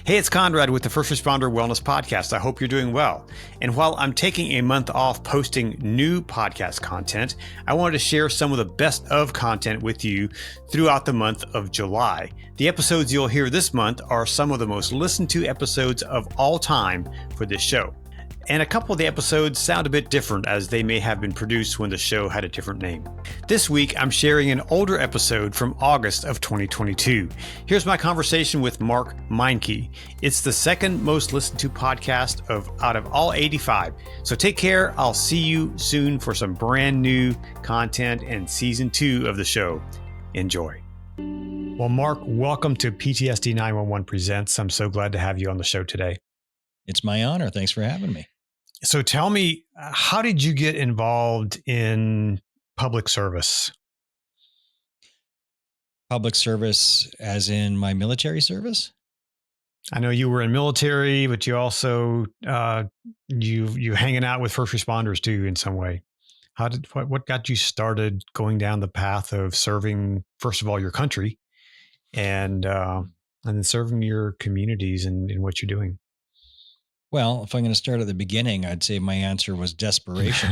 Hey, it's Conrad with the First Responder Wellness Podcast. I hope you're doing well. And while I'm taking a month off posting new podcast content, I wanted to share some of the best of content with you throughout the month of July. The episodes you'll hear this month are some of the most listened to episodes of all time for this show. And a couple of the episodes sound a bit different as they may have been produced when the show had a different name. This week, I'm sharing an older episode from August of 2022. Here's my conversation with Mark Meincke. It's the second most listened to podcast out of all 85. So take care. I'll see you soon for some brand new content and season 2 of the show. Enjoy. Well, Mark, welcome to PTSD911 Presents. I'm so glad to have you on the show today. It's my honor. Thanks for having me. So tell me, how did you get involved in public service? Public service as in my military service? I know you were in military, but you also, you hanging out with first responders too in some way. What got you started going down the path of serving, first of all, your country and then serving your communities in what you're doing? Well, if I'm going to start at the beginning, I'd say my answer was desperation.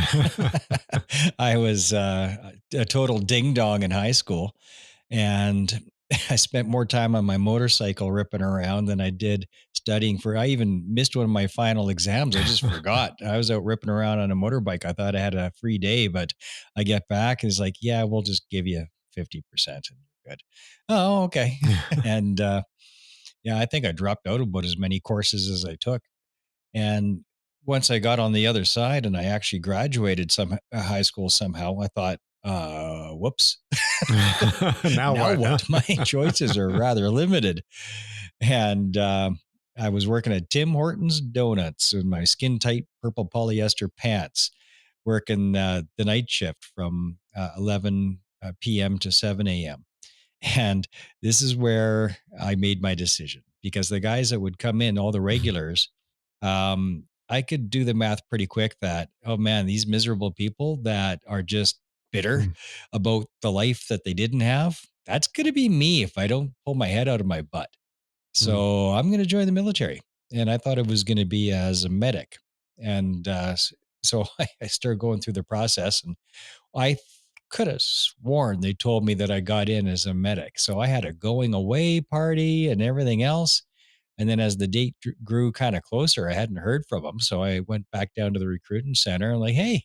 I was a total ding dong in high school, and I spent more time on my motorcycle ripping around than I did studying I even missed one of my final exams. I just forgot. I was out ripping around on a motorbike. I thought I had a free day, but I get back and it's like, yeah, we'll just give you 50% and you're good. Oh, okay. And yeah, I think I dropped out about as many courses as I took. And once I got on the other side and I actually graduated high school somehow, I thought, whoops. Now what? My choices are rather limited. And I was working at Tim Hortons Donuts in my skin tight purple polyester pants, working the night shift from 11 p.m. to 7 a.m. And this is where I made my decision because the guys that would come in, all the regulars, I could do the math pretty quick that, oh man, these miserable people that are just bitter about the life that they didn't have, that's going to be me if I don't pull my head out of my butt. So I'm going to join the military. And I thought it was going to be as a medic. And so I started going through the process and I could have sworn they told me that I got in as a medic. So I had a going away party and everything else. And then as the date grew kind of closer, I hadn't heard from them. So I went back down to the recruiting center and like, hey,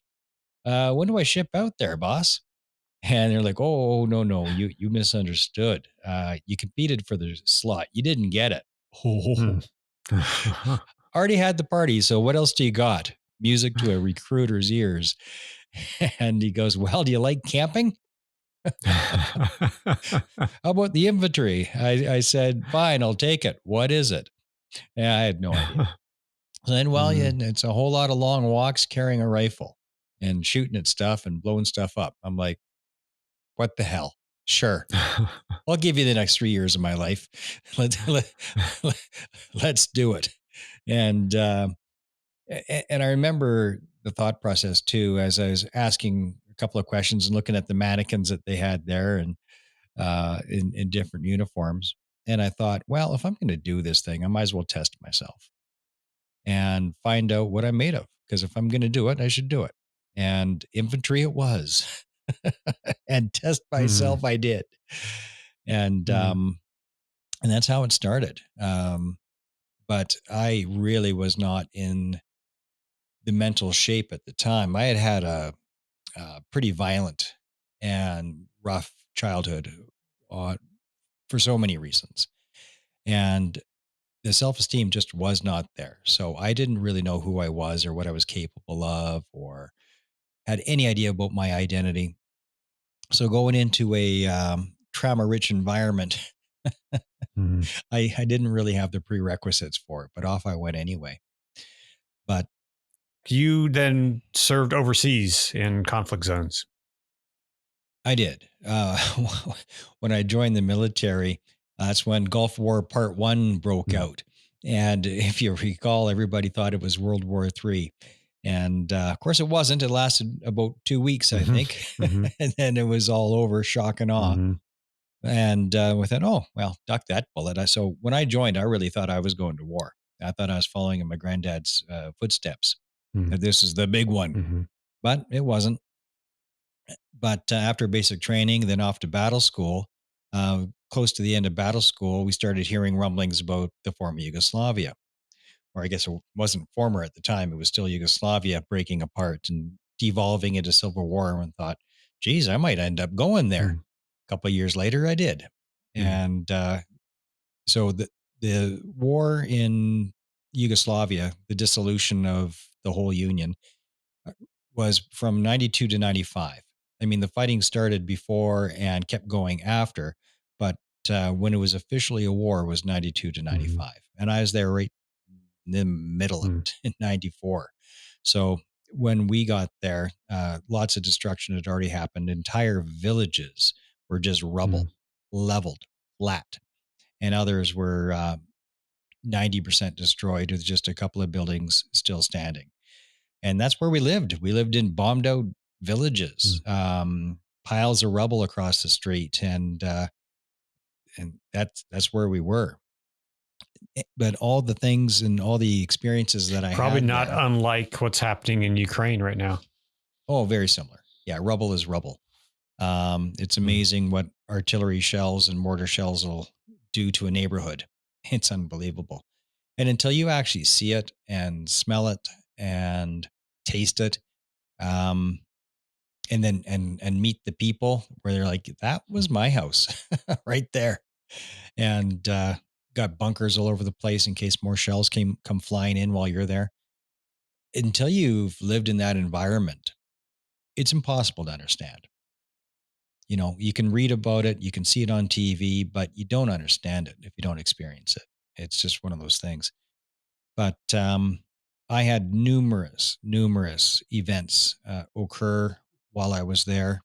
when do I ship out there, boss? And they're like, oh, no, you misunderstood. You competed for the slot. You didn't get it. Already had the party. So what else do you got? Music to a recruiter's ears. And he goes, well, do you like camping? How about the infantry? I said, fine, I'll take it. What is it? Yeah, I had no idea. So then, it's a whole lot of long walks carrying a rifle and shooting at stuff and blowing stuff up. I'm like, what the hell? Sure. I'll give you the next 3 years of my life. Let's do it. And I remember the thought process too, as I was asking a couple of questions and looking at the mannequins that they had there and in different uniforms. And I thought, well, if I'm going to do this thing, I might as well test myself and find out what I'm made of. Because if I'm going to do it, I should do it. And infantry it was. And test myself I did. And that's how it started. But I really was not in the mental shape at the time. I had a pretty violent and rough childhood for so many reasons. And the self-esteem just was not there. So I didn't really know who I was or what I was capable of or had any idea about my identity. So going into a trauma-rich environment, I didn't really have the prerequisites for it, but off I went anyway. But you then served overseas in conflict zones. I did. When I joined the military, that's when Gulf War Part 1 broke out. And if you recall, everybody thought it was World War III. And of course, it wasn't. It lasted about 2 weeks, I think. And then it was all over, shock and awe. And we thought, oh, well, duck that bullet. So when I joined, I really thought I was going to war. I thought I was following in my granddad's footsteps. Mm. That this is the big one, Mm-hmm. but it wasn't. But after basic training, then off to battle school. Close to the end of battle school, we started hearing rumblings about the former Yugoslavia, or I guess it wasn't former at the time. It was still Yugoslavia breaking apart and devolving into civil war, and thought, geez, I might end up going there. Mm. A couple of years later, I did. Mm. And so the war in Yugoslavia, the dissolution of the whole union, was from 92 to 95. I mean, the fighting started before and kept going after, but when it was officially a war was 92 to Mm-hmm. 95. And I was there right in the middle of it in 94. So when we got there, lots of destruction had already happened. Entire villages were just rubble, leveled, flat. And others were 90% destroyed with just a couple of buildings still standing. And that's where we lived. We lived in bombed out villages, piles of rubble across the street, and that's where we were. But all the things and all the experiences that I Probably had not there, unlike what's happening in Ukraine right now. oh, very similar. Yeah, rubble is rubble. It's amazing what artillery shells and mortar shells will do to a neighborhood. It's unbelievable. And until you actually see it and smell it and taste it, um, and then and meet the people where they're like, that was my house right there. And got bunkers all over the place in case more shells come flying in while you're there. Until you've lived in that environment, it's impossible to understand. You know, you can read about it, you can see it on TV, but you don't understand it if you don't experience it. It's just one of those things. But I had numerous events occur while I was there,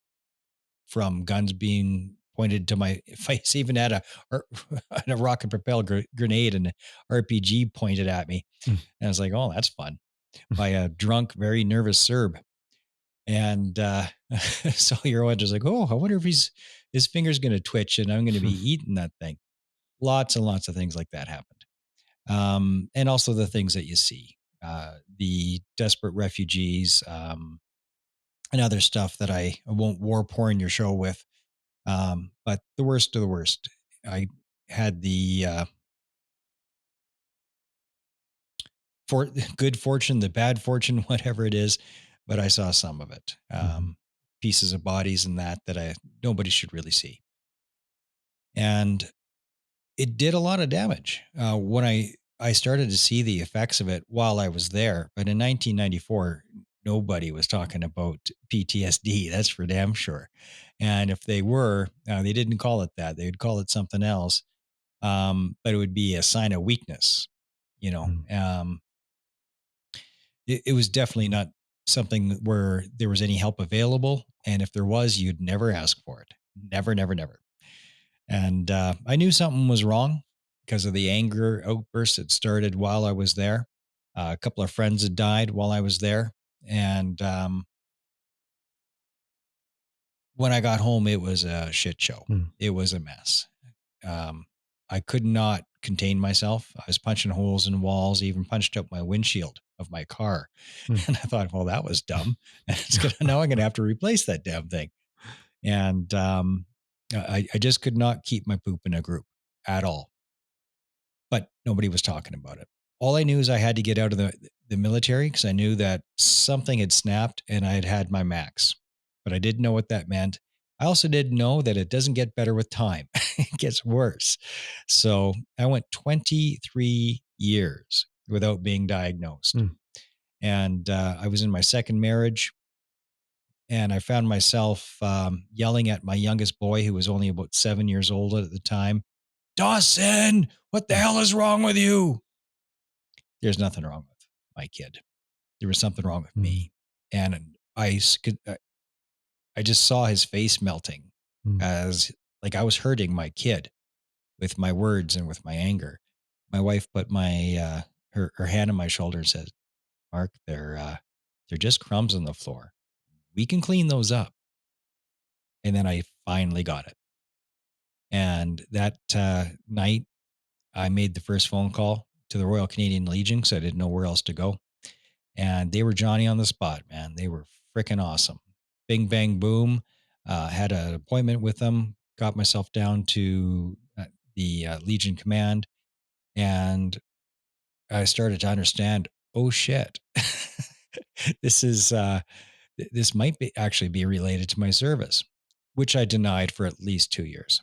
from guns being pointed to my face, even at a rocket propelled grenade and RPG pointed at me. And I was like, oh, that's fun, by a drunk, very nervous Serb. And so your one's just like, oh, I wonder if his finger's going to twitch and I'm going to be eating that thing. Lots and lots of things like that happened. And also the things that you see, the desperate refugees, and other stuff that I won't war porn your show with. But the worst of the worst, I had the for good fortune, the bad fortune, whatever it is, but I saw some of it. Pieces of bodies and that nobody should really see. And it did a lot of damage when I started to see the effects of it while I was there. But in 1994, nobody was talking about PTSD. That's for damn sure. And if they were, they didn't call it that. They would call it something else. But it would be a sign of weakness. You know, it was definitely not something where there was any help available. And if there was, you'd never ask for it. Never, never, never. And I knew something was wrong because of the anger outburst that started while I was there. A couple of friends had died while I was there. And when I got home, it was a shit show. It was a mess. I could not contain myself. I was punching holes in walls, even punched out my windshield of my car. And I thought, well, that was dumb. And now I'm going to have to replace that damn thing. And I just could not keep my poop in a group at all. But nobody was talking about it. All I knew is I had to get out of the military because I knew that something had snapped and I had had my max. But I didn't know what that meant. I also didn't know that it doesn't get better with time. It gets worse. So I went 23 years without being diagnosed. And I was in my second marriage. And I found myself yelling at my youngest boy, who was only about 7 years old at the time. Dawson, what the hell is wrong with you? There's nothing wrong with my kid. There was something wrong with me. And I just saw his face melting as like I was hurting my kid with my words and with my anger. My wife put her hand on my shoulder and said, Mark, they're just crumbs on the floor. We can clean those up. And then I finally got it. And that night, I made the first phone call to the Royal Canadian Legion because I didn't know where else to go. And they were Johnny on the spot, man. They were freaking awesome. Bing, bang, boom. Had an appointment with them, got myself down to the Legion Command, and I started to understand, oh shit, this is this might be actually be related to my service, which I denied for at least 2 years.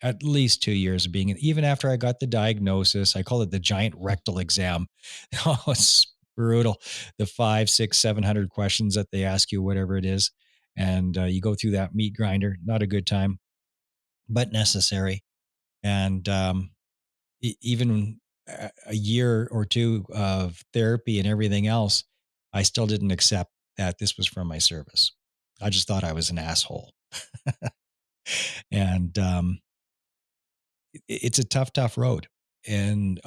At least 2 years of being, even after I got the diagnosis, I call it the giant rectal exam. Oh, it's brutal. The 5, 6, 700 questions that they ask you, whatever it is. And you go through that meat grinder. Not a good time, but necessary. And even a year or two of therapy and everything else, I still didn't accept that this was from my service. I just thought I was an asshole. And it's a tough, tough road. And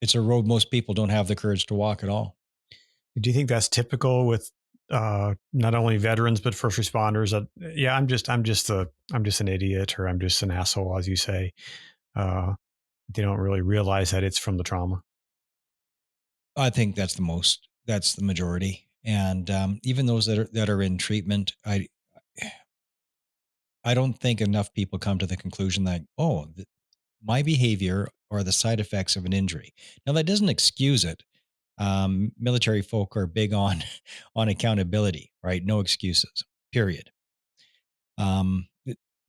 it's a road most people don't have the courage to walk at all. Do you think that's typical with not only veterans but first responders? Yeah, I'm just an idiot, or I'm just an asshole, as you say. They don't really realize that it's from the trauma. I think that's the majority. And even those that are in treatment, I don't think enough people come to the conclusion that, my behavior are the side effects of an injury. Now that doesn't excuse it. Military folk are big on on accountability, right? No excuses, period. Um,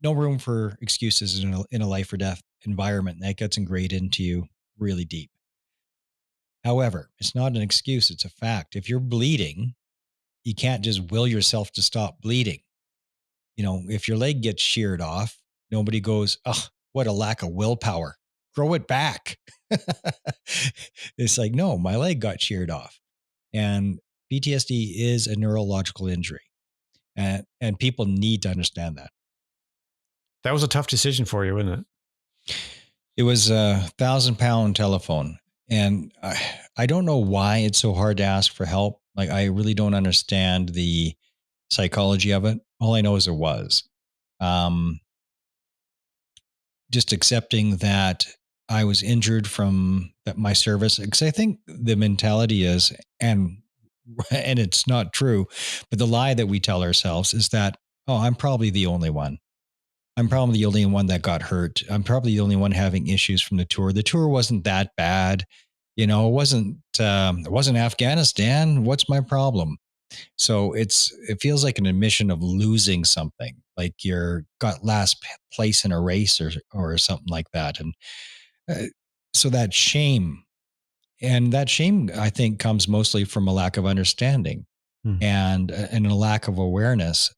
no room for excuses in a life or death environment. That gets ingrained into you really deep. However, it's not an excuse, it's a fact. If you're bleeding, you can't just will yourself to stop bleeding. If your leg gets sheared off, nobody goes, oh, what a lack of willpower. Grow it back. It's like, no, my leg got sheared off. And PTSD is a neurological injury. And people need to understand that. That was a tough decision for you, wasn't it? It was a 1,000-pound telephone. And I don't know why it's so hard to ask for help. Like, I really don't understand the psychology of it. All I know is it was. Just accepting that I was injured from my service, because I think the mentality is, and it's not true, but the lie that we tell ourselves is that, oh, I'm probably the only one. I'm probably the only one that got hurt. I'm probably the only one having issues from the tour. The tour wasn't that bad. It wasn't Afghanistan. What's my problem? So it feels like an admission of losing something, like you're got last place in a race or something like that. And so that shame, I think, comes mostly from a lack of understanding and a lack of awareness,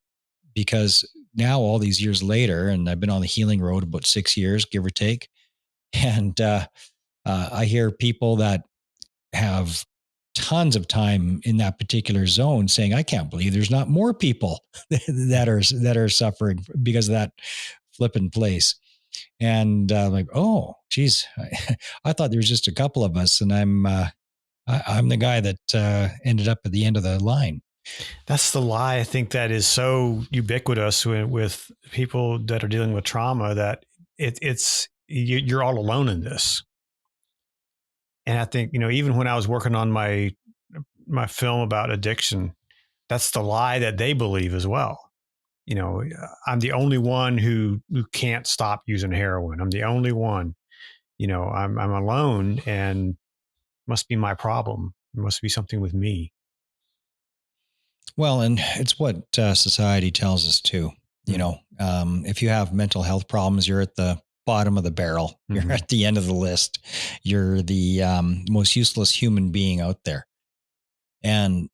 because now all these years later, and I've been on the healing road about 6 years, give or take. And I hear people that have tons of time in that particular zone saying, I can't believe there's not more people that are suffering because of that flipping place. And like, oh, geez, I thought there was just a couple of us, and I'm the guy that ended up at the end of the line. That's the lie. I think that is so ubiquitous with people that are dealing with trauma, that you're all alone in this. And I think, even when I was working on my film about addiction, that's the lie that they believe as well. I'm the only one who can't stop using heroin. I'm the only one. I'm alone, and must be my problem. It must be something with me. Well, and it's what society tells us too. If you have mental health problems, you're at the bottom of the barrel. You're at the end of the list. You're the most useless human being out there. And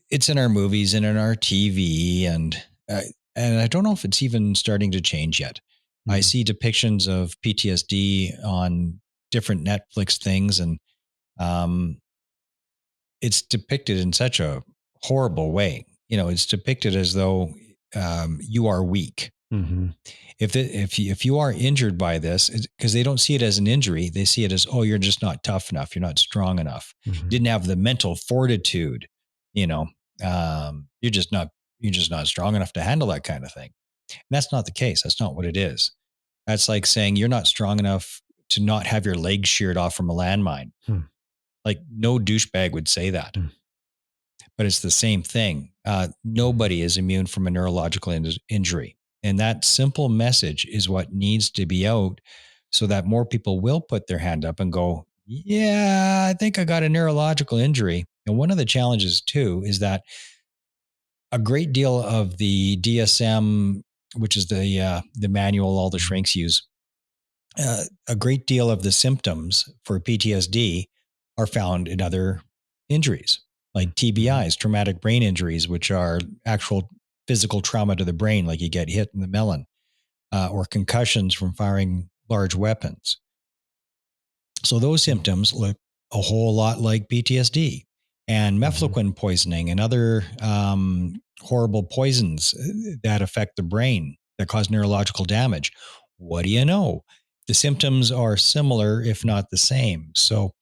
it's in our movies and in our TV, and I don't know if it's even starting to change yet. I see depictions of PTSD on different Netflix things, and it's depicted in such a horrible way. It's depicted as though you are weak. If you are injured by this, because they don't see it as an injury, they see it as, oh, you're just not tough enough. You're not strong enough. Didn't have the mental fortitude. You're just not strong enough to handle that kind of thing. And that's not the case. That's not what it is. That's like saying you're not strong enough to not have your legs sheared off from a landmine. Like no douchebag would say that. But it's the same thing. Nobody is immune from a neurological injury. And that simple message is what needs to be out so that more people will put their hand up and go, yeah, I think I got a neurological injury. And one of the challenges too is that a great deal of the DSM, which is the manual all the shrinks use, a great deal of the symptoms for PTSD are found in other injuries, like TBIs, traumatic brain injuries, which are actual physical trauma to the brain, like you get hit in the melon, or concussions from firing large weapons. So those symptoms look a whole lot like PTSD, and mefloquine poisoning and other horrible poisons that affect the brain that cause neurological damage. What do you know? The symptoms are similar, if not the same. So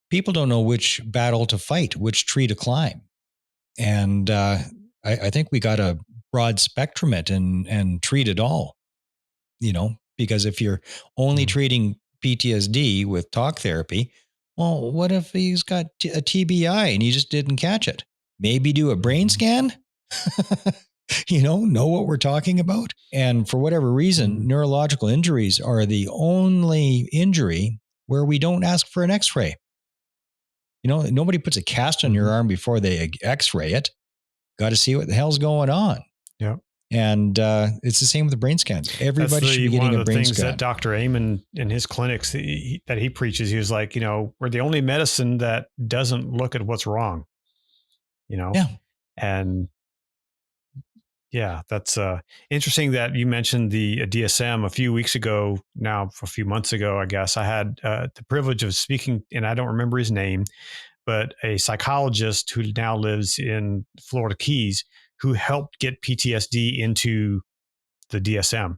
people don't know which battle to fight, which tree to climb. And I think we got to broad spectrum it and treat it all, because if you're only treating PTSD with talk therapy, well, what if he's got a TBI and you just didn't catch it? Maybe do a brain scan, know what we're talking about. And for whatever reason, neurological injuries are the only injury where we don't ask for an x-ray. Nobody puts a cast on your arm before they x-ray it. Got to see what the hell's going on. Yeah. And it's the same with the brain scans. Everybody should be getting a brain scan. One of the things that Dr. Amen in his clinics that he preaches, he was like, we're the only medicine that doesn't look at what's wrong. Yeah. And yeah, that's interesting that you mentioned the DSM a few weeks ago. Now, a few months ago, I guess I had the privilege of speaking, and I don't remember his name, but a psychologist who now lives in Florida Keys who helped get PTSD into the DSM.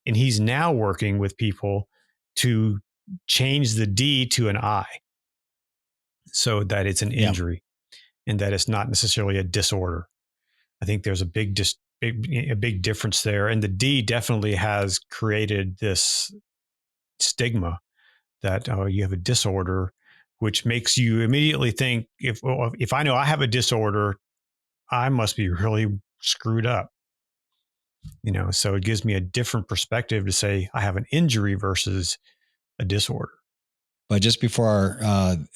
And he's now working with people to change the D to an I so that it's an injury and that it's not necessarily a disorder. I think there's a big difference there. And the D definitely has created this stigma that, you have a disorder, which makes you immediately think if I know I have a disorder, I must be really screwed up. So it gives me a different perspective to say I have an injury versus a disorder. But just before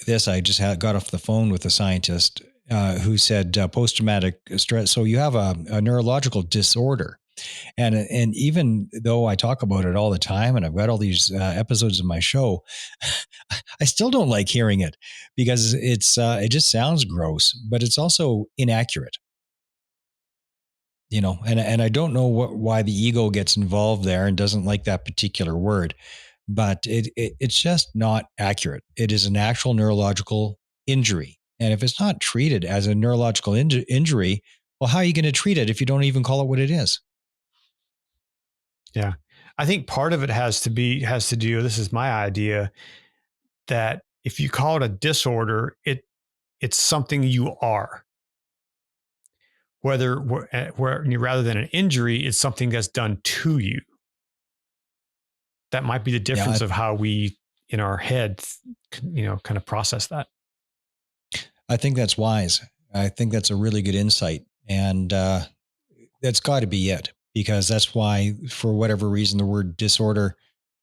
this, I just got off the phone with a scientist who said post-traumatic stress. So you have a neurological disorder. And even though I talk about it all the time and I've got all these episodes of my show, I still don't like hearing it because it just sounds gross, but it's also inaccurate. And I don't know why the ego gets involved there and doesn't like that particular word, but it's just not accurate. It is an actual neurological injury. And if it's not treated as a neurological injury, well, how are you going to treat it if you don't even call it what it is? Yeah. I think part of it has to do, this is my idea, that if you call it a disorder, it's something you are. Where rather than an injury, it's something that's done to you. That might be the difference of how we, in our heads, kind of process that. I think that's wise. I think that's a really good insight. And that's got to be it, because that's why, for whatever reason, the word disorder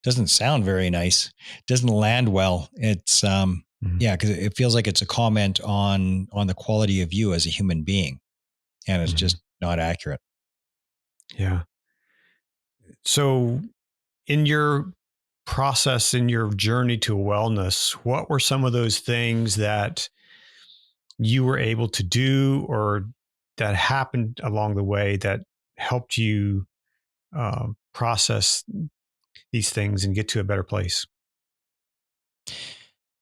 doesn't sound very nice. Doesn't land well. It's, because it feels like it's a comment on the quality of you as a human being. And it's just not accurate. Yeah. So in your process, in your journey to wellness, what were some of those things that you were able to do or that happened along the way that helped you process these things and get to a better place?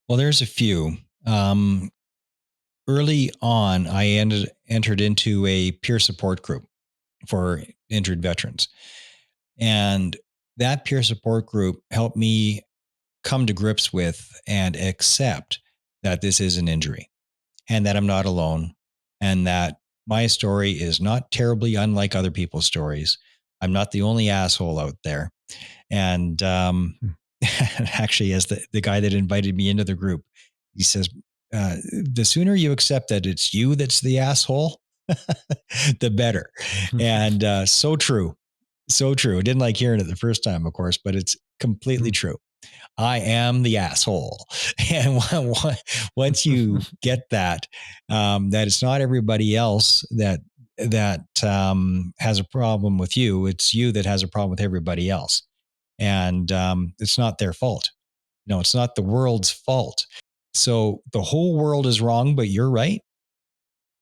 Well, there's a few. Early on, I entered into a peer support group for injured veterans. And that peer support group helped me come to grips with and accept that this is an injury and that I'm not alone and that my story is not terribly unlike other people's stories, I'm not the only asshole out there. And actually, as the guy that invited me into the group, he says, the sooner you accept that it's you that's the asshole, the better. And so true. So true. I didn't like hearing it the first time, of course, but it's completely true. I am the asshole. And once you get that, that it's not everybody else that has a problem with you. It's you that has a problem with everybody else. And it's not their fault. No, it's not the world's fault. So the whole world is wrong, but you're right.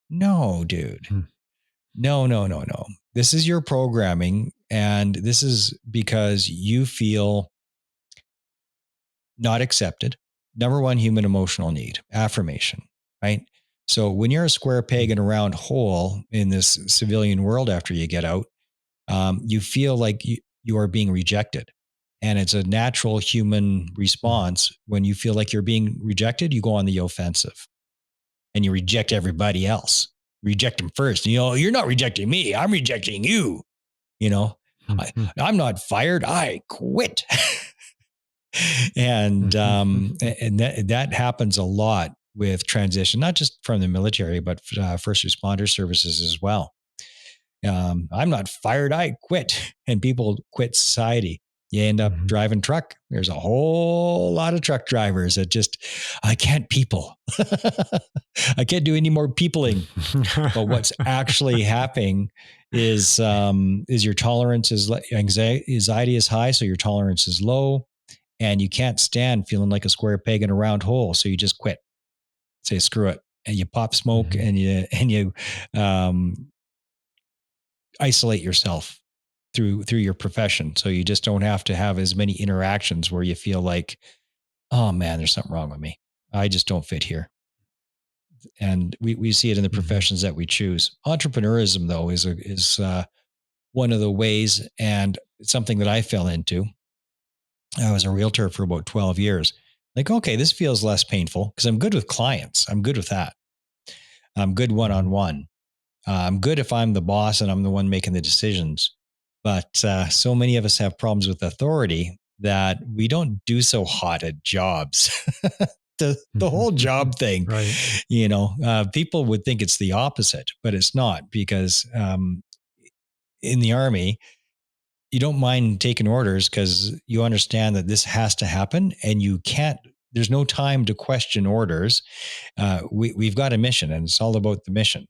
No, dude. No. This is your programming. And this is because you feel not accepted. Number one, human emotional need, affirmation, right? So when you're a square peg in a round hole in this civilian world after you get out, you feel like you are being rejected. And it's a natural human response. When you feel like you're being rejected, you go on the offensive and you reject everybody else. Reject them first. You're not rejecting me. I'm rejecting you. I'm not fired. I quit. And that happens a lot with transition, not just from the military, but first responder services as well. I'm not fired. I quit. And people quit society. You end up driving truck. There's a whole lot of truck drivers that I can't people. I can't do any more peopling. But what's actually happening is your tolerance is anxiety is high. So your tolerance is low. And you can't stand feeling like a square peg in a round hole. So you just quit. Say, screw it. And you pop smoke and you isolate yourself through your profession. So you just don't have to have as many interactions where you feel like, oh man, there's something wrong with me. I just don't fit here. And we see it in the professions that we choose. Entrepreneurism, though, is one of the ways, and it's something that I fell into. I was a realtor for about 12 years. Like, okay, this feels less painful because I'm good with clients. I'm good with that. I'm good one-on-one. I'm good if I'm the boss and I'm the one making the decisions. But so many of us have problems with authority that we don't do so hot at jobs. The whole job thing, right. People would think it's the opposite, but it's not, because in the Army, you don't mind taking orders because you understand that this has to happen, and there's no time to question orders. We've got a mission, and it's all about the mission.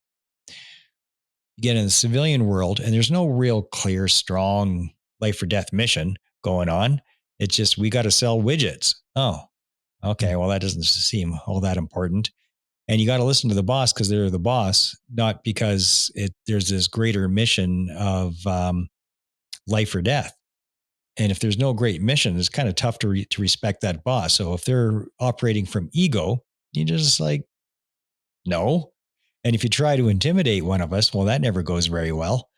You get in the civilian world and there's no real clear, strong life or death mission going on. It's just, we got to sell widgets. Oh, okay. Well, that doesn't seem all that important. And you got to listen to the boss because they're the boss, not because there's this greater mission of life or death. And if there's no great mission, it's kind of tough to respect that boss. So if they're operating from ego, you just like, no. And if you try to intimidate one of us, well, that never goes very well.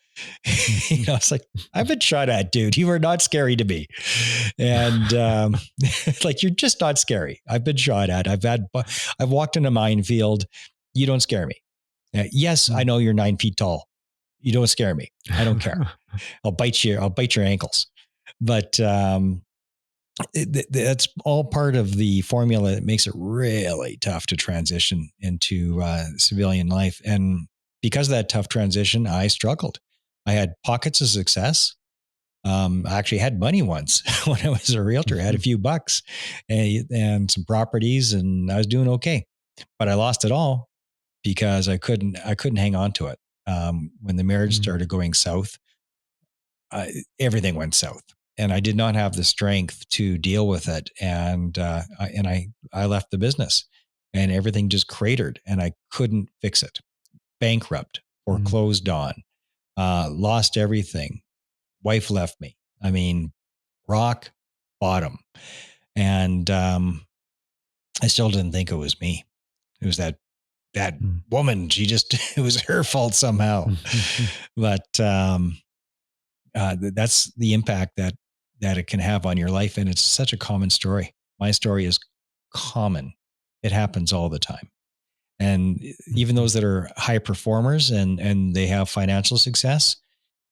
It's like, I've been shot at, dude. You are not scary to me. And like, you're just not scary. I've been shot at. I've walked in a minefield. You don't scare me. Yes, I know you're 9 feet tall. You don't scare me. I don't care. I'll bite your ankles. But that's all part of the formula that makes it really tough to transition into civilian life. And because of that tough transition, I struggled. I had pockets of success. I actually had money once when I was a realtor. I had a few bucks and some properties, and I was doing okay. But I lost it all because I couldn't hang on to it. When the marriage started going south, everything went south. And I did not have the strength to deal with it. And I left the business, and everything just cratered, and I couldn't fix it. Bankrupt, foreclosed on, lost everything. Wife left me. I mean, rock bottom. And I still didn't think it was me. It was that woman. It was her fault somehow. But that's the impact that it can have on your life. And it's such a common story. My story is common. It happens all the time. And even those that are high performers and they have financial success,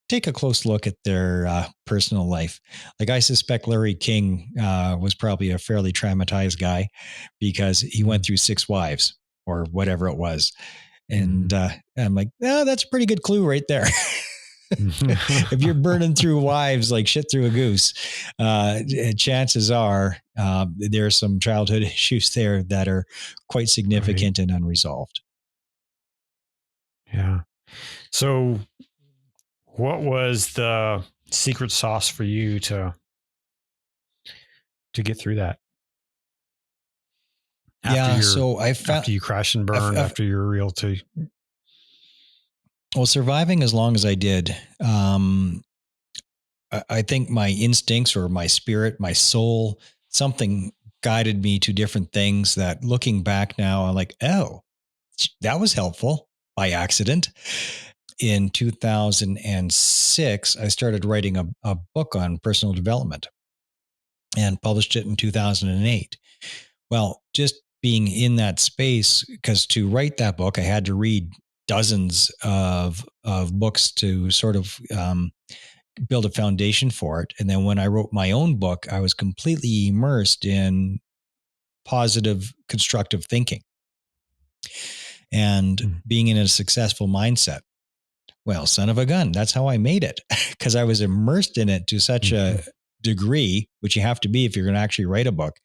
take a close look at their personal life. Like I suspect Larry King was probably a fairly traumatized guy because he went through 6 wives or whatever it was. And I'm like, oh, that's a pretty good clue right there. If you're burning through wives like shit through a goose, chances are there's some childhood issues there that are quite significant and unresolved. Yeah. So what was the secret sauce for you to get through that? After you crash and burn, after you're real to. Well, surviving as long as I did, I think my instincts or my spirit, my soul, something guided me to different things that looking back now, I'm like, oh, that was helpful by accident. In 2006, I started writing a book on personal development and published it in 2008. Well, just being in that space, because to write that book, I had to read dozens of books to sort of build a foundation for it. And then when I wrote my own book, I was completely immersed in positive, constructive thinking and being in a successful mindset. Well, son of a gun, that's how I made it, because I was immersed in it to such a degree, which you have to be if you're going to actually write a book.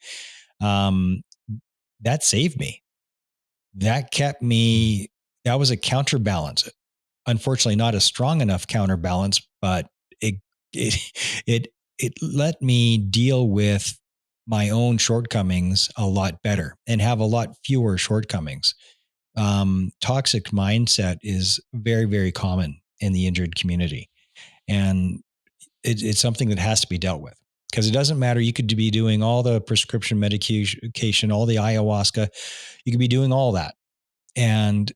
That saved me. That kept me, that was a counterbalance. Unfortunately, not a strong enough counterbalance, but it let me deal with my own shortcomings a lot better and have a lot fewer shortcomings. Toxic mindset is very, very common in the injured community. And it's something that has to be dealt with, because it doesn't matter. You could be doing all the prescription medication, all the ayahuasca. You could be doing all that and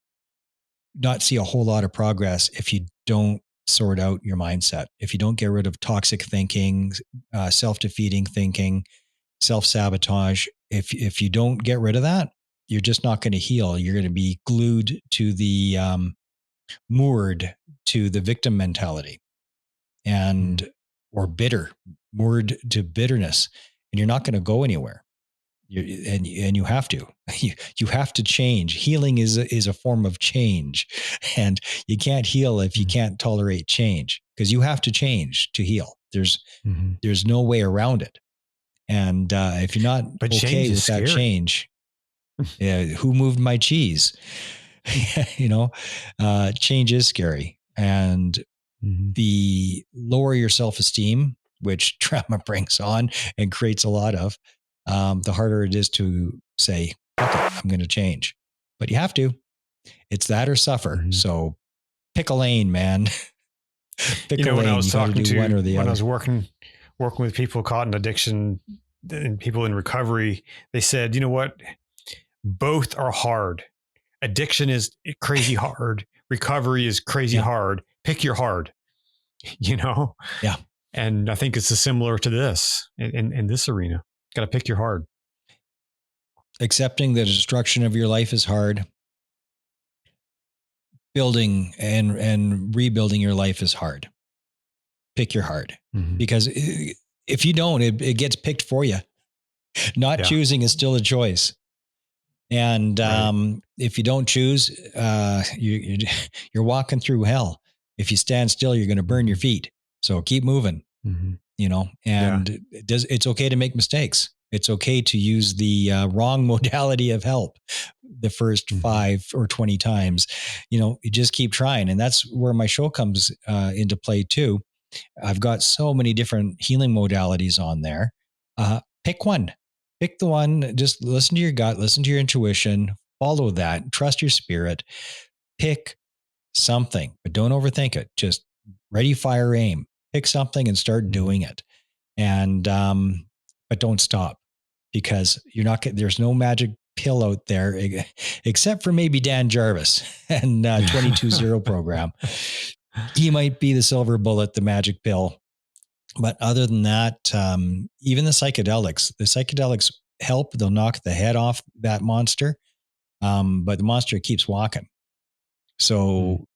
not see a whole lot of progress if you don't sort out your mindset. If you don't get rid of toxic thinking, self-defeating thinking, self-sabotage, if you don't get rid of that, you're just not going to heal. You're going to be glued to the moored to the victim mentality and or moored to bitterness, and you're not going to go anywhere. And you have to you have to change. Healing is a form of change, and you can't heal if you can't tolerate change, because you have to change to heal. There's no way around it. And if you're not okay with that change, who moved my cheese? Change is scary. And the lower your self-esteem, which trauma brings on and creates a lot of, the harder it is to say, okay, I'm going to change. But you have to. It's that or suffer. So pick a lane, man. Pick a lane. When I was talking to one or the other. I was working with people caught in addiction and people in recovery, they said, you know what? Both are hard. Addiction is crazy hard. Recovery is crazy hard. Pick your hard, Yeah. And I think it's similar to this in this arena. Got to pick your hard. Accepting the destruction of your life is hard. Building and rebuilding your life is hard. Pick your hard, because if you don't, it gets picked for you. Not choosing is still a choice. And if you don't choose, you're walking through hell. If you stand still, you're going to burn your feet. So keep moving, and it's okay to make mistakes. It's okay to use the wrong modality of help the first 5 or 20 times. You just keep trying. And that's where my show comes into play too. I've got so many different healing modalities on there. Pick one. Pick the one. Just listen to your gut, listen to your intuition, follow that, trust your spirit. Pick something, but don't overthink it. Just ready, fire, aim. Pick something and start doing it. And, but don't stop, because there's no magic pill out there except for maybe Dan Jarvis and 22-0 program. He might be the silver bullet, the magic pill. But other than that, even the psychedelics help. They'll knock the head off that monster. But the monster keeps walking. So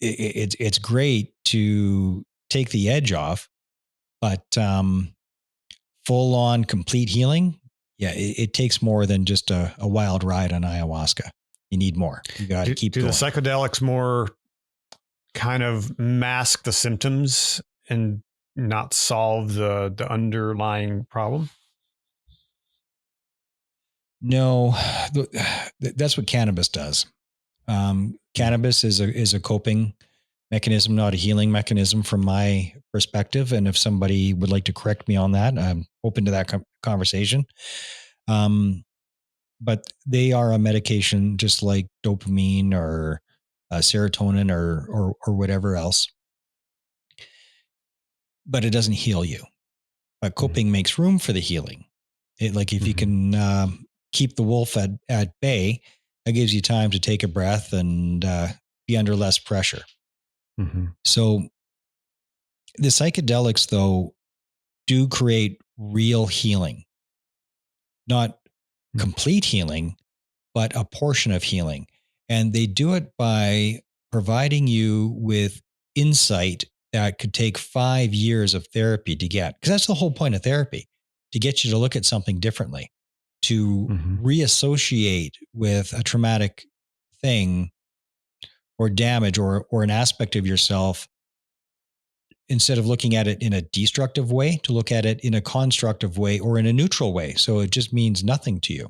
it's great to take the edge off, but full on complete healing, it takes more than just a wild ride on ayahuasca. You need more. You got to keep going. Do the psychedelics more kind of mask the symptoms and not solve the underlying problem? No, that's what cannabis does. Cannabis is a coping mechanism, not a healing mechanism from my perspective. And if somebody would like to correct me on that, I'm open to that conversation. But they are a medication just like dopamine or serotonin or whatever else. But it doesn't heal you. But coping makes room for the healing. If you can keep the wolf at bay, that gives you time to take a breath and be under less pressure. So the psychedelics, though, do create real healing, not complete healing, but a portion of healing. And they do it by providing you with insight that could take 5 years of therapy to get. Because that's the whole point of therapy, to get you to look at something differently, to reassociate with a traumatic thing or damage or an aspect of yourself, instead of looking at it in a destructive way, to look at it in a constructive way or in a neutral way. So it just means nothing to you.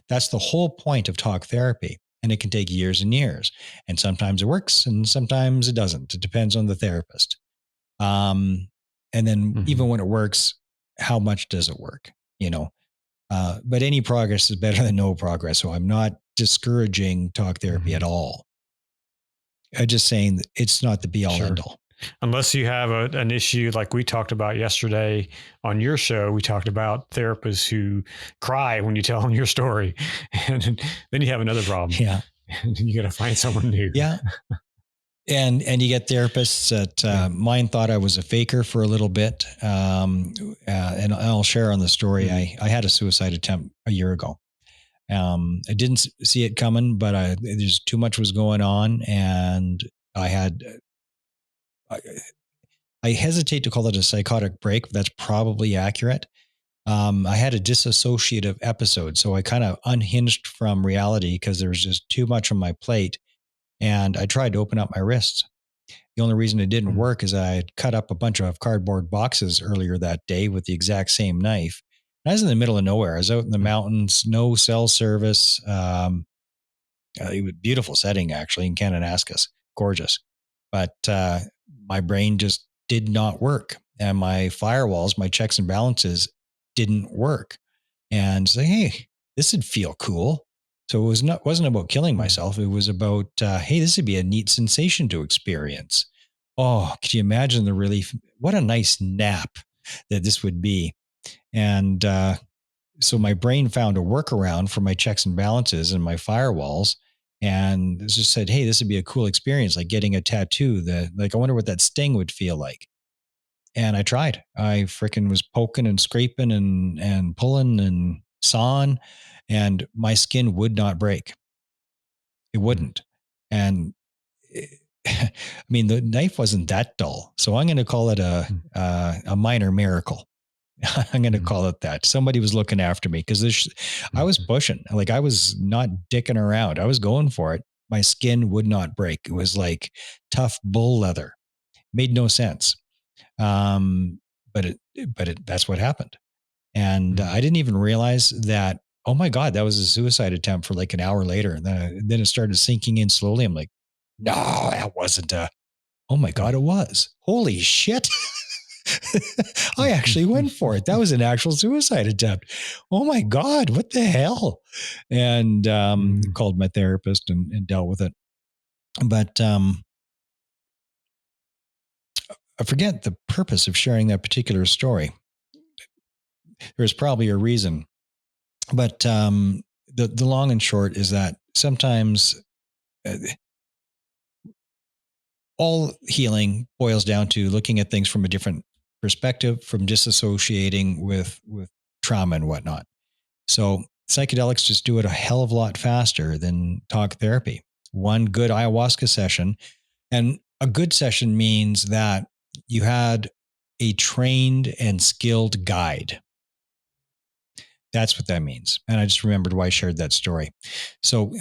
That's the whole point of talk therapy. And it can take years and years. And sometimes it works and sometimes it doesn't. It depends on the therapist. And then even when it works, how much does it work? But any progress is better than no progress. So I'm not discouraging talk therapy at all. I'm just saying that it's not the be all end all. Unless you have an issue like we talked about yesterday on your show. We talked about therapists who cry when you tell them your story, and then you have another problem. Yeah. And you got to find someone new. Yeah. And you get therapists that mine thought I was a faker for a little bit. And I'll share on the story. I had a suicide attempt a year ago. I didn't see it coming, but there's too much was going on, and I hesitate to call it a psychotic break, but that's probably accurate. I had a dissociative episode. So I kind of unhinged from reality because there was just too much on my plate. And I tried to open up my wrists. The only reason it didn't work is I had cut up a bunch of cardboard boxes earlier that day with the exact same knife. And I was in the middle of nowhere. I was out in the mountains, no cell service. It was a beautiful setting, actually, in Kananaskis. Gorgeous. But my brain just did not work. And my firewalls, my checks and balances didn't work. And say, hey, this would feel cool. So it wasn't about killing myself. It was about, hey, this would be a neat sensation to experience. Oh, could you imagine the relief? What a nice nap that this would be. And so my brain found a workaround for my checks and balances and my firewalls, and just said, hey, this would be a cool experience, like getting a tattoo. I wonder what that sting would feel like. And I tried. I freaking was poking and scraping and pulling and sawing, and my skin would not break. It wouldn't. And I mean, the knife wasn't that dull. So I'm going to call it a minor miracle. I'm going to call it that. Somebody was looking after me because I was pushing. Like, I was not dicking around. I was going for it. My skin would not break. It was like tough bull leather. Made no sense. But that's what happened. And I didn't even realize that, oh my God, that was a suicide attempt for like an hour later. And then it started sinking in slowly. I'm like, no, that wasn't oh my God, it was. Holy shit. I actually went for it. That was an actual suicide attempt. Oh my God, what the hell? And called my therapist and dealt with it. But I forget the purpose of sharing that particular story. There's probably a reason. But the long and short is that sometimes all healing boils down to looking at things from a different perspective, from disassociating with trauma and whatnot. So psychedelics just do it a hell of a lot faster than talk therapy. One good ayahuasca session, and a good session means that you had a trained and skilled guide. That's what that means. And I just remembered why I shared that story. So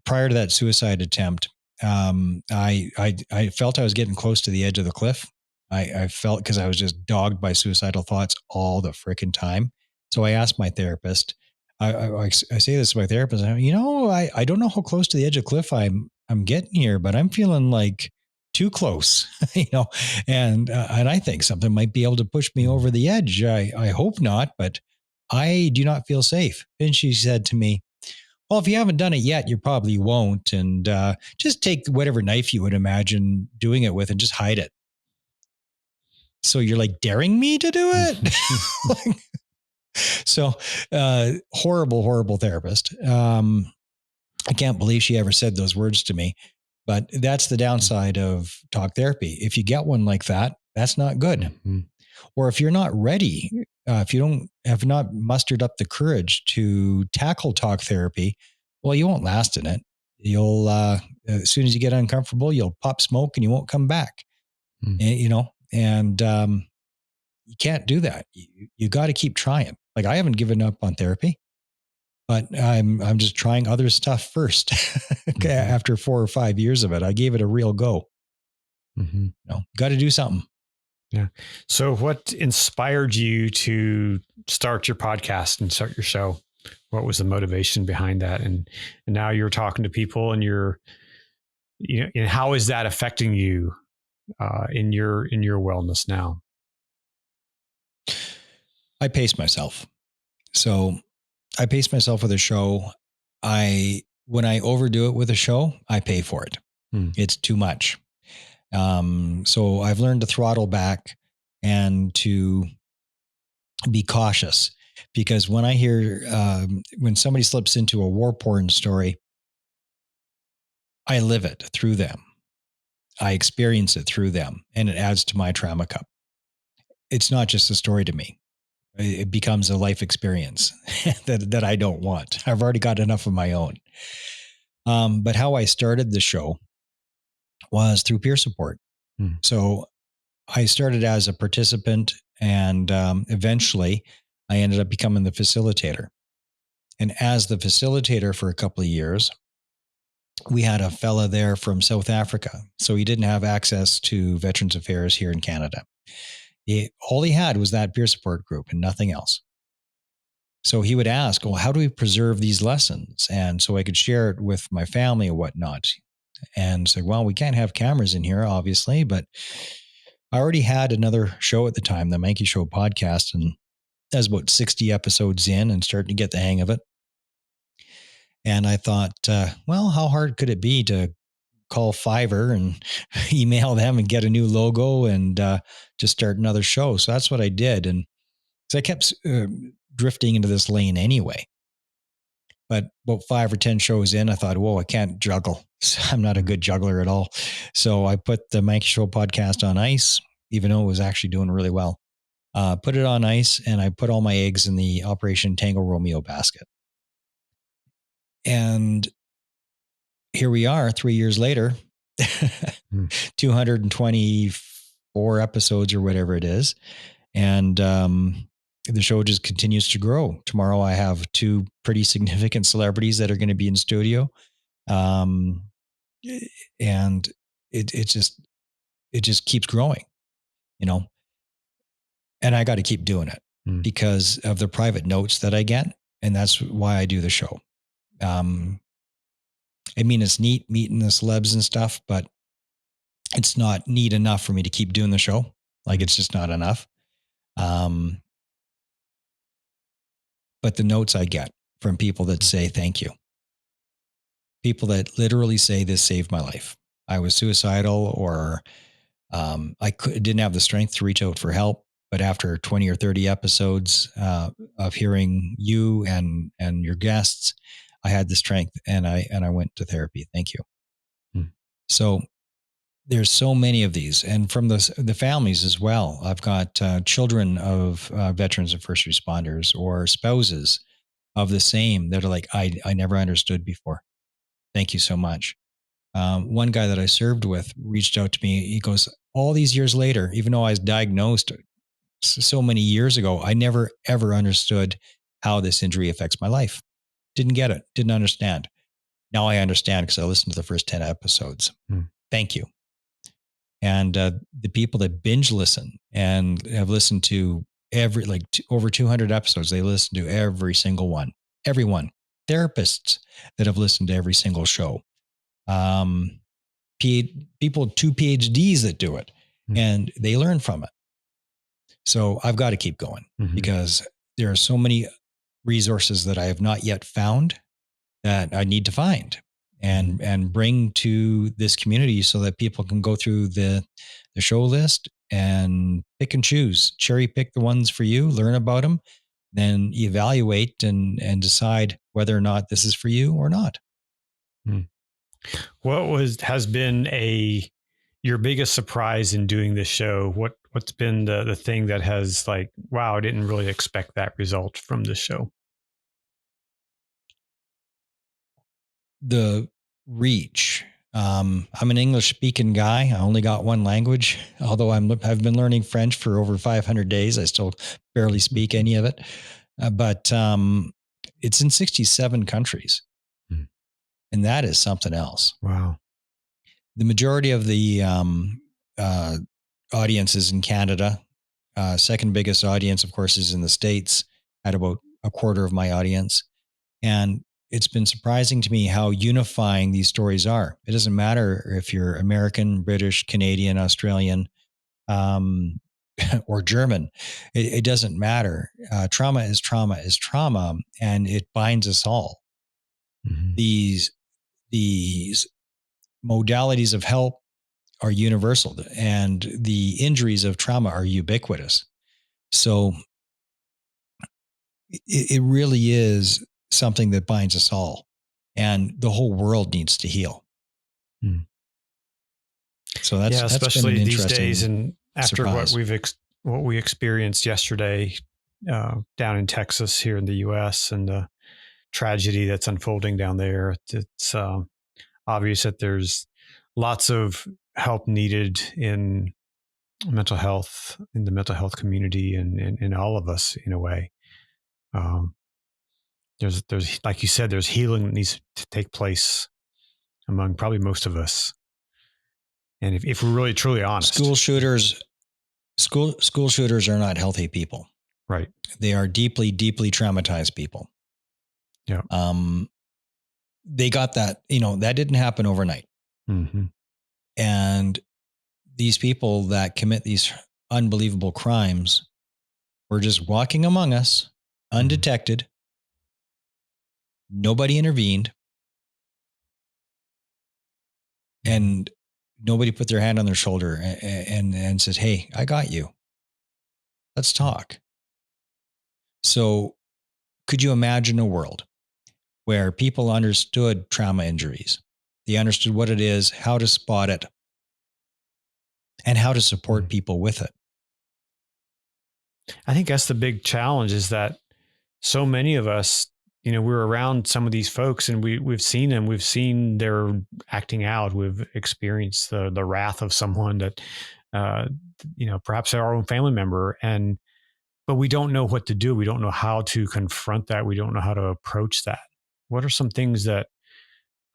prior to that suicide attempt, I felt I was getting close to the edge of the cliff. I felt, because I was just dogged by suicidal thoughts all the freaking time. So I asked my therapist, I say this to my therapist, I don't know how close to the edge of the cliff I'm getting here, but I'm feeling like too close, and I think something might be able to push me over the edge. I hope not, but I do not feel safe. And she said to me, well, if you haven't done it yet, you probably won't. And just take whatever knife you would imagine doing it with and just hide it. So you're like daring me to do it? So horrible, horrible therapist. I can't believe she ever said those words to me. But that's the downside of talk therapy. If you get one like that, that's not good. Mm-hmm. Or if you're not ready, if you have not mustered up the courage to tackle talk therapy, well, you won't last in it. You'll, as soon as you get uncomfortable, you'll pop smoke and you won't come back. And, you can't do that. You got to keep trying. Like, I haven't given up on therapy, but I'm just trying other stuff first. After 4 or 5 years of it, I gave it a real go. Got to do something. Yeah. So what inspired you to start your podcast and start your show? What was the motivation behind that? And now you're talking to people, and and how is that affecting you in your wellness now? I pace myself. So I pace myself with a show. When I overdo it with a show, I pay for it. It's too much. So I've learned to throttle back and to be cautious, because when I hear, when somebody slips into a war porn story, I live it through them. I experience it through them, and it adds to my trauma cup. It's not just a story to me. It becomes a life experience that I don't want. I've already got enough of my own. But how I started the show was through peer support. So I started as a participant, and eventually I ended up becoming the facilitator. And as the facilitator for a couple of years, we had a fella there from South Africa. So he didn't have access to Veterans Affairs here in Canada. All he had was that peer support group and nothing else. So he would ask, well, how do we preserve these lessons? And so I could share it with my family and whatnot. And say, well, we can't have cameras in here, obviously, but I already had another show at the time, the Meincke Show podcast, and that was about 60 episodes in and starting to get the hang of it. And I thought, well, how hard could it be to call Fiverr and email them and get a new logo and just start another show? So that's what I did. And so I kept drifting into this lane anyway. But about 5 or 10 shows in, I thought, whoa, I can't juggle. I'm not a good juggler at all. So I put the Meincke Show podcast on ice, even though it was actually doing really well. Put it on ice, and I put all my eggs in the Operation Tango Romeo basket. And here we are 3 years later, 224 episodes or whatever it is. And the show just continues to grow. Tomorrow I have 2 pretty significant celebrities that are going to be in studio. And it just keeps growing, and I got to keep doing it because of the private notes that I get. And that's why I do the show. I mean, it's neat meeting the celebs and stuff, but it's not neat enough for me to keep doing the show. Like, it's just not enough. But the notes I get from people that say thank you, people that literally say this saved my life. I was suicidal, or I didn't have the strength to reach out for help. But after 20 or 30 episodes of hearing you and your guests, I had the strength, and I went to therapy. Thank you. So there's so many of these, and from the families as well. I've got children of veterans and first responders, or spouses of the same, that are like, I never understood before. Thank you so much. One guy that I served with reached out to me. He goes, all these years later, even though I was diagnosed so many years ago, I never, ever understood how this injury affects my life. Didn't get it. Didn't understand. Now I understand because I listened to the first 10 episodes. Thank you. And the people that binge listen and have listened to over 200 episodes, they listen to every single one. Everyone. Therapists that have listened to every single show. People 2 PhDs that do it, and they learn from it. So I've got to keep going because there are so many resources that I have not yet found that I need to find and bring to this community so that people can go through the show list and pick and choose, cherry pick the ones for you, learn about them, then evaluate and decide whether or not this is for you or not. What has been your biggest surprise in doing this show? What's been the thing that has like, wow, I didn't really expect that result from this show? The reach. I'm an English speaking guy. I only got one language, although I've been learning French for over 500 days. I still barely speak any of it, but it's in 67 countries. And that is something else. Wow. The majority of the audience is in Canada. Second biggest audience, of course, is in the States at about a quarter of my audience. And it's been surprising to me how unifying these stories are. It doesn't matter if you're American, British, Canadian, Australian, or German. It doesn't matter. Trauma is trauma, and it binds us all. These modalities of help are universal, and the injuries of trauma are ubiquitous. So it really is something that binds us all, and the whole world needs to heal. So that's especially been an these days, and after surprise. what we experienced yesterday down in Texas, here in the U.S., and the tragedy that's unfolding down there. It's obvious that there's lots of help needed in mental health, in the mental health community, and in all of us in a way. There's like you said, there's healing that needs to take place among probably most of us. And if we're really truly honest, school shooters are not healthy people. Right. They are deeply, deeply traumatized people. Yeah. They got that, that didn't happen overnight. And these people that commit these unbelievable crimes were just walking among us undetected. Nobody intervened. And nobody put their hand on their shoulder and said, hey, I got you. Let's talk. So could you imagine a world where people understood trauma injuries? They understood what it is, how to spot it, and how to support people with it. I think that's the big challenge, is that so many of us, we're around some of these folks, and we've seen them. We've seen their acting out. We've experienced the wrath of someone that, perhaps our own family member, but we don't know what to do. We don't know how to confront that. We don't know how to approach that. What are some things that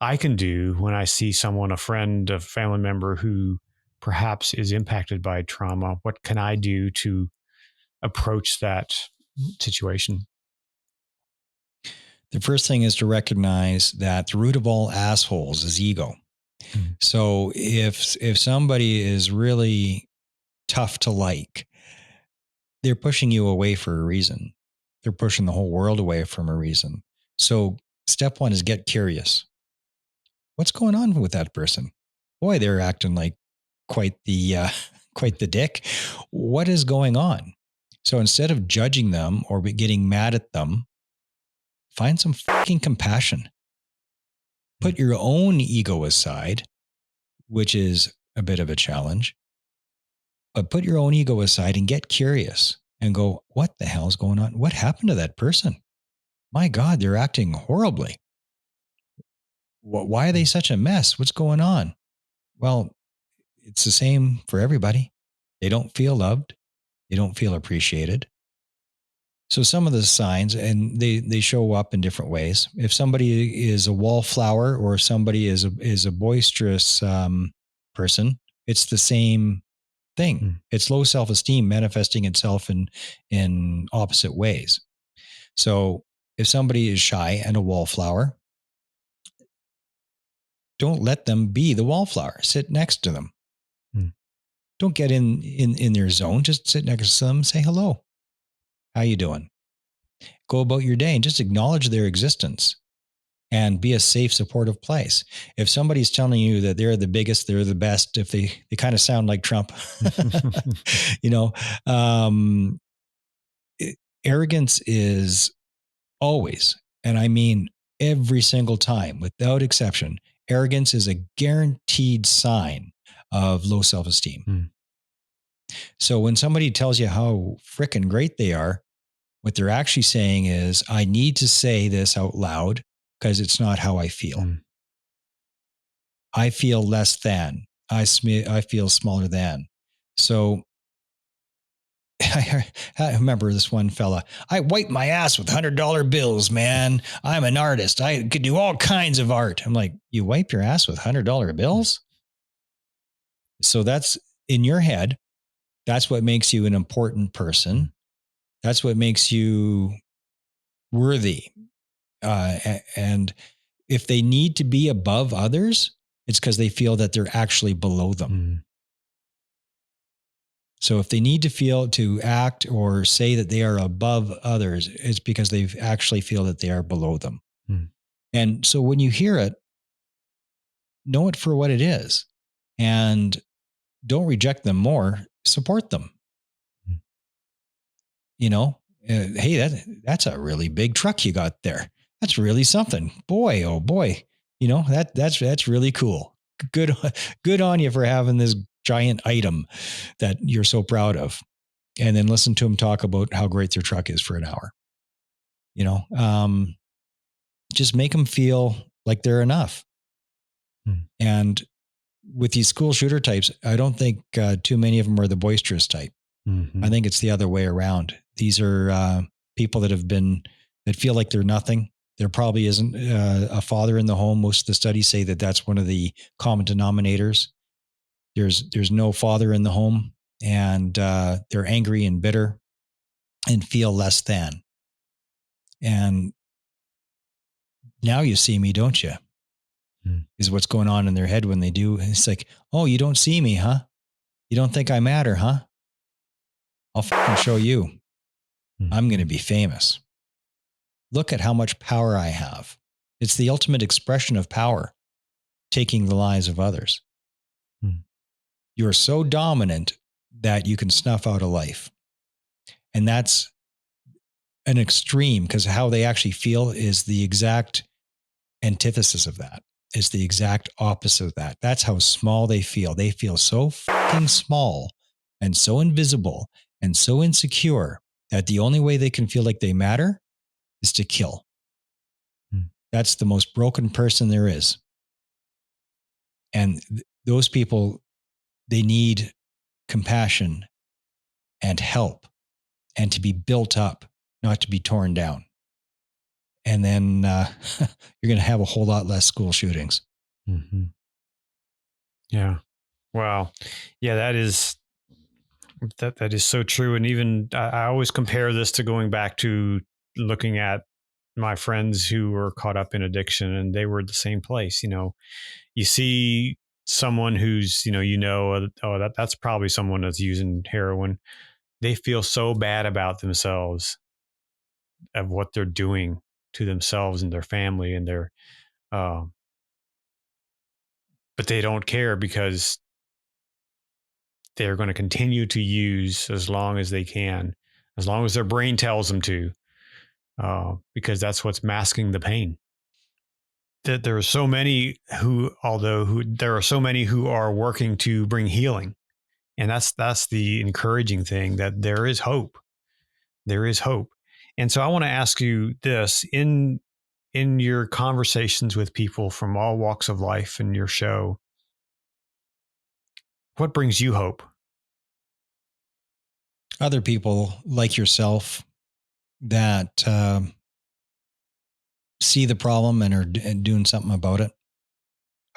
I can do when I see someone, a friend, a family member who perhaps is impacted by trauma? What can I do to approach that situation? The first thing is to recognize that the root of all assholes is ego. So if somebody is really tough to like, they're pushing you away for a reason. They're pushing the whole world away from a reason. So step one is get curious. What's going on with that person? Boy, they're acting like quite the dick. What is going on? So instead of judging them or getting mad at them, find some fucking compassion. Put your own ego aside, which is a bit of a challenge. But put your own ego aside and get curious and go, what the hell is going on? What happened to that person? My God, they're acting horribly. Why are they such a mess? What's going on? Well, it's the same for everybody. They don't feel loved. They don't feel appreciated. So some of the signs, and they show up in different ways. If somebody is a wallflower or somebody is a boisterous person, it's the same thing. It's low self-esteem manifesting itself in opposite ways. So if somebody is shy and a wallflower, don't let them be the wallflower. Sit next to them. Don't get in their zone. Just sit next to them. Say hello. How you doing? Go about your day and just acknowledge their existence and be a safe, supportive place. If somebody's telling you that they're the biggest, they're the best, if they kind of sound like Trump, arrogance is always, and I mean every single time, without exception, arrogance is a guaranteed sign of low self-esteem. So when somebody tells you how freaking great they are, what they're actually saying is, I need to say this out loud because it's not how I feel. I feel less than. I feel smaller than. So I remember this one fella. I wipe my ass with $100 bills, man. I'm an artist. I could do all kinds of art. I'm like, you wipe your ass with $100 bills? So that's in your head. That's what makes you an important person. That's what makes you worthy. And if they need to be above others, it's because they feel that they're actually below them. So if they need to act or say that they are above others, it's because they actually feel that they are below them. And so when you hear it, know it for what it is and don't reject them more, support them. Hey, that's a really big truck you got there. That's really something. Boy, oh boy. That's really cool. Good on you for having this giant item that you're so proud of. And then listen to them talk about how great their truck is for an hour. Just make them feel like they're enough. And with these school shooter types, I don't think too many of them are the boisterous type. I think it's the other way around. These are people that feel like they're nothing. There probably isn't a father in the home. Most of the studies say that that's one of the common denominators. There's no father in the home, and they're angry and bitter and feel less than. And now you see me, don't you? Is what's going on in their head when they do. It's like, oh, you don't see me, huh? You don't think I matter, huh? I'll fucking show you. I'm going to be famous. Look at how much power I have. It's the ultimate expression of power, taking the lives of others. You're so dominant that you can snuff out a life. And that's an extreme, because how they actually feel is the exact antithesis of that. It's the exact opposite of that. That's how small they feel. They feel so fucking small and so invisible and so insecure that the only way they can feel like they matter is to kill. That's the most broken person there is. And those people, they need compassion and help and to be built up, not to be torn down. And then you're going to have a whole lot less school shootings. Yeah. Wow. Yeah, that is so true. And even I always compare this to going back to looking at my friends who were caught up in addiction, and they were at the same place. You see someone who's, that's probably someone that's using heroin. They feel so bad about themselves, of what they're doing to themselves and their family and their, but they don't care because they're going to continue to use as long as they can, as long as their brain tells them to, because that's what's masking the pain. That there are so many who are working to bring healing. And that's the encouraging thing, that there is hope. There is hope. And so I want to ask you this, in in your conversations with people from all walks of life in your show, what brings you hope? Other people like yourself that see the problem and are doing something about it.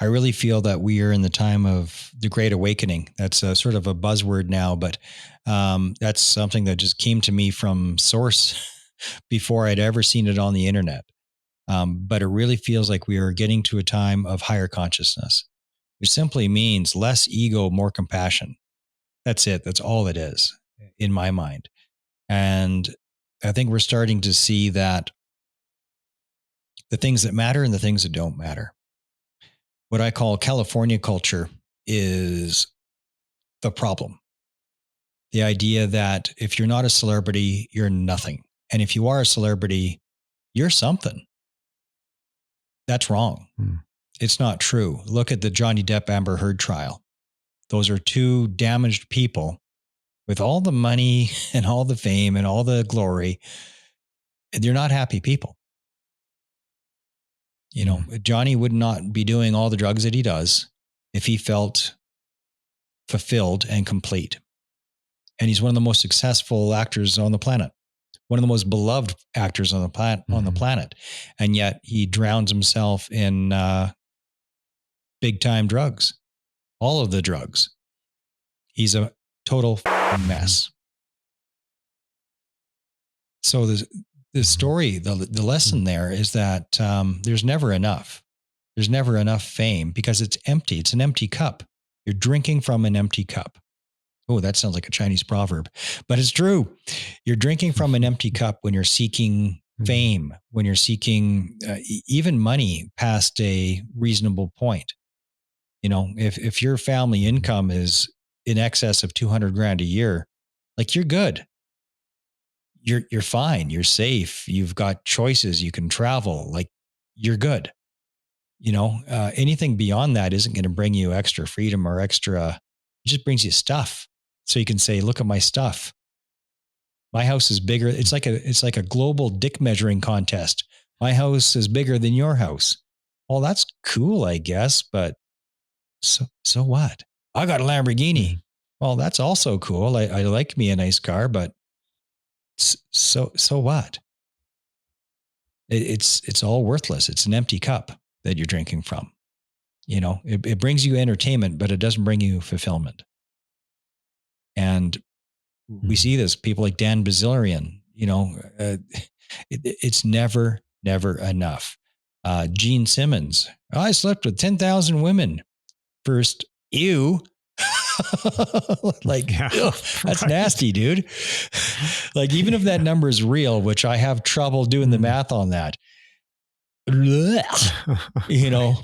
I really feel that we are in the time of the Great Awakening. That's sort of a buzzword now, but that's something that just came to me from source before I'd ever seen it on the internet. But it really feels like we are getting to a time of higher consciousness, which simply means less ego, more compassion. That's it. That's all it is in my mind. And I think we're starting to see that the things that matter and the things that don't matter. What I call California culture is the problem. The idea that if you're not a celebrity, you're nothing. And if you are a celebrity, you're something. That's wrong. It's not true. Look at the Johnny Depp Amber Heard trial. Those are two damaged people with all the money and all the fame and all the glory. They're not happy people. You know, Johnny would not be doing all the drugs that he does if he felt fulfilled and complete. And he's one of the most successful actors on the planet, one of the most beloved actors on the planet. And yet he drowns himself in big time drugs, all of the drugs. He's a total mess. So the story, the lesson there is that there's never enough. There's never enough fame because it's empty. It's an empty cup. You're drinking from an empty cup. Oh, that sounds like a Chinese proverb, but it's true. You're drinking from an empty cup when you're seeking fame, when you're seeking even money past a reasonable point. You know, if your family income is in excess of 200 grand a year, like you're good. You're fine. You're safe. You've got choices. You can travel. Like you're good. You know, anything beyond that isn't going to bring you extra freedom or extra. It just brings you stuff. So you can say, look at my stuff. My house is bigger. It's like a global dick measuring contest. My house is bigger than your house. Well, that's cool, I guess. But so what? I got a Lamborghini. Well, that's also cool. I like me a nice car, but so what? It's all worthless. It's an empty cup that you're drinking from. You know, it brings you entertainment, but it doesn't bring you fulfillment. And we see this, people like Dan Bilzerian, you know, it's never enough. Gene Simmons, I slept with 10,000 women. First, ew. Like, that's nasty, dude. Like, even if that number is real, which I have trouble doing the math on that, you know,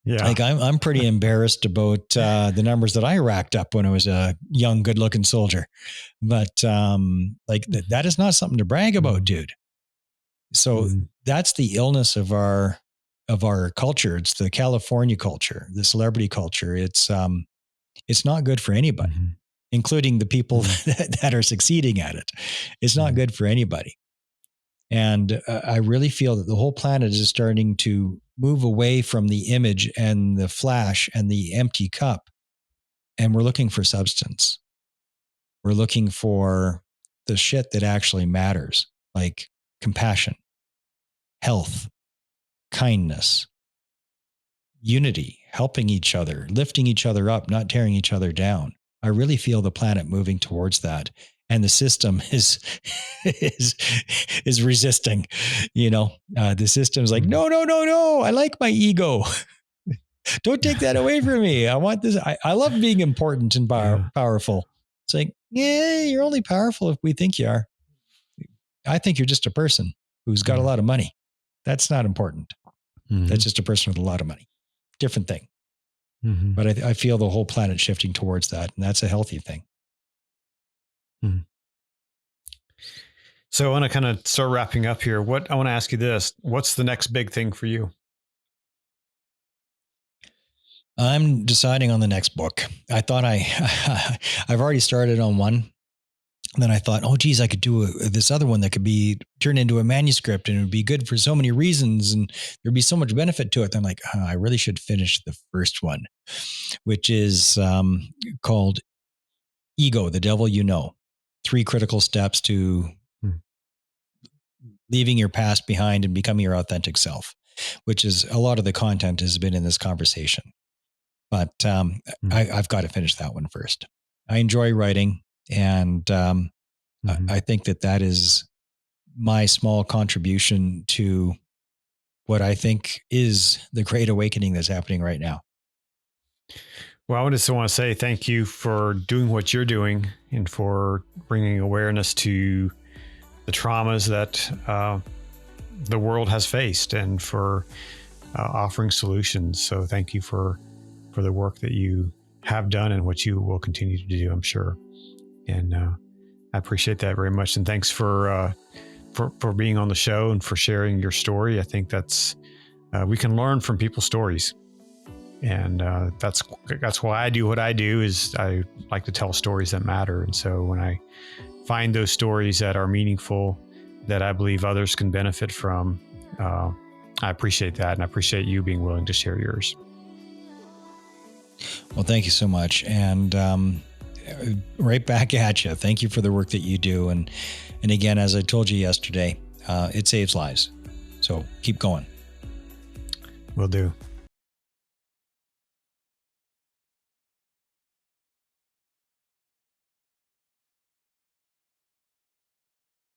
like I'm pretty embarrassed about the numbers that I racked up when I was a young, good looking soldier, but like that is not something to brag about, dude. So that's the illness of our culture. It's the California culture, the celebrity culture. It's not good for anybody, including the people that are succeeding at it. It's not good for anybody. And I really feel that the whole planet is starting to move away from the image and the flash and the empty cup. And we're looking for substance. We're looking for the shit that actually matters, like compassion, health, kindness, unity, helping each other, lifting each other up, not tearing each other down. I really feel the planet moving towards that. And the system is resisting, you know, the system's like, no, I like my ego. Don't take that away from me. I want this. I love being important and powerful. It's like, yeah, you're only powerful if we think you are. I think you're just a person who's got a lot of money. That's not important. That's just a person with a lot of money. Different thing. But I feel the whole planet shifting towards that. And that's a healthy thing. So I want to kind of start wrapping up here. I want to ask you this. What's the next big thing for you? I'm deciding on the next book. I thought I've already started on one. then I thought, oh, geez, I could do this other one that could be turned into a manuscript and it would be good for so many reasons. And there'd be so much benefit to it. Then I'm like, I really should finish the first one, which is called Ego, the Devil You Know. 3 critical steps to leaving your past behind and becoming your authentic self, which is a lot of the content has been in this conversation. But I've got to finish that one first. I enjoy writing. And I think that is my small contribution to what I think is the great awakening that's happening right now. Well, I just want to say thank you for doing what you're doing and for bringing awareness to the traumas that the world has faced and for offering solutions. So thank you for the work that you have done and what you will continue to do, I'm sure. And I appreciate that very much. And thanks for being on the show and for sharing your story. I think that's we can learn from people's stories. And that's why I do what I do, is I like to tell stories that matter. And so when I find those stories that are meaningful, that I believe others can benefit from, I appreciate that. And I appreciate you being willing to share yours. Well, thank you so much. And right back at you. Thank you for the work that you do. And again, as I told you yesterday, it saves lives. So keep going. Will do.